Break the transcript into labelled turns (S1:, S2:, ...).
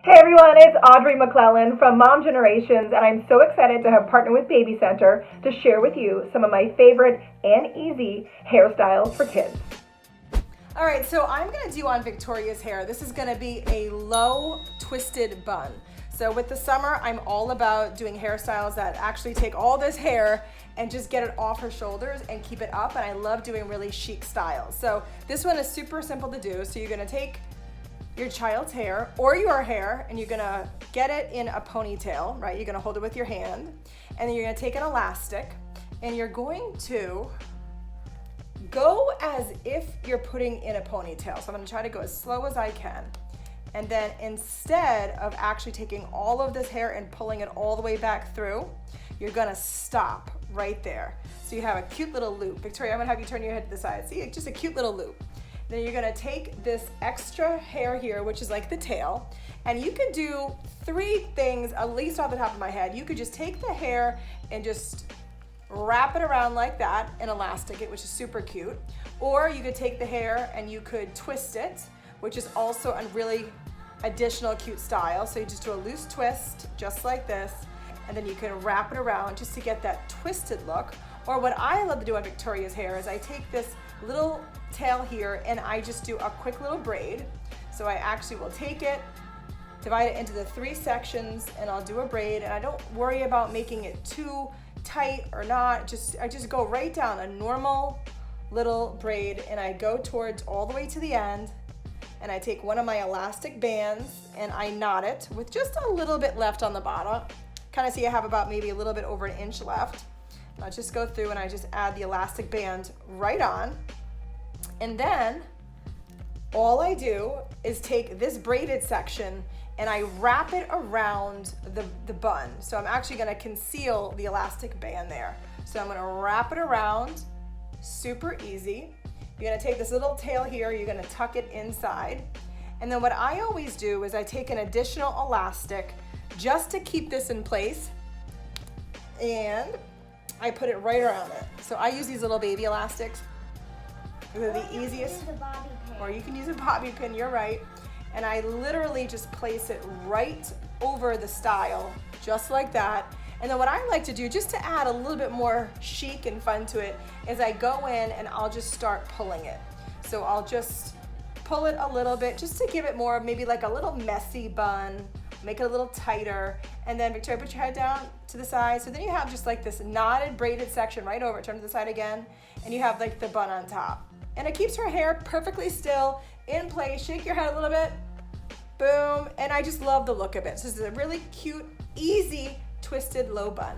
S1: Hey everyone, it's Audrey McClelland from Mom Generations, and I'm so excited to have partnered with Baby Center to share with you some of my favorite and easy hairstyles for kids.
S2: All right, so I'm gonna do on Victoria's hair. This is gonna be a low twisted bun. So with the summer, I'm all about doing hairstyles that actually take all this hair and just get it off her shoulders and keep it up, and I love doing really chic styles. So this one is super simple to do. So you're gonna take your child's hair or your hair and you're gonna get it in a ponytail, right? You're gonna hold it with your hand, and then you're gonna take an elastic and you're going to go as if you're putting in a ponytail. So I'm gonna try to go as slow as I can. And then instead of actually taking all of this hair and pulling it all the way back through, you're gonna stop right there. So you have a cute little loop. Victoria, I'm gonna have you turn your head to the side. See, just a cute little loop. Then you're gonna take this extra hair here, which is like the tail, and you can do three things, at least off the top of my head. You could just take the hair and just wrap it around like that and elastic it, which is super cute. Or you could take the hair and you could twist it, which is also a really additional cute style. So you just do a loose twist, just like this, and then you can wrap it around just to get that twisted look. Or what I love to do on Victoria's hair is I take this little tail here and I just do a quick little braid. So I actually will take it, divide it into the three sections, and I'll do a braid, and I don't worry about making it too tight or not. I just go right down a normal little braid, and I go towards all the way to the end, and I take one of my elastic bands and I knot it with just a little bit left on the bottom. Kind of see I have about maybe a little bit over an inch left. I'll just go through and I just add the elastic band right on. And then all I do is take this braided section and I wrap it around the bun. So I'm actually gonna conceal the elastic band there. So I'm gonna wrap it around, super easy. You're gonna take this little tail here, you're gonna tuck it inside. And then what I always do is I take an additional elastic just to keep this in place, and I put it right around it. So I use these little baby elastics. They're the easiest. Or you can use a bobby pin, you're right. And I literally just place it right over the style, just like that. And then what I like to do, just to add a little bit more chic and fun to it, is I go in and I'll just start pulling it. So I'll just pull it a little bit, just to give it more, maybe like a little messy bun, make it a little tighter. And then Victoria, put your head down to the side. So then you have just like this knotted braided section right over, turn to the side again, and you have like the bun on top. And it keeps her hair perfectly still, in place. Shake your head a little bit, boom. And I just love the look of it. So this is a really cute, easy, twisted low bun.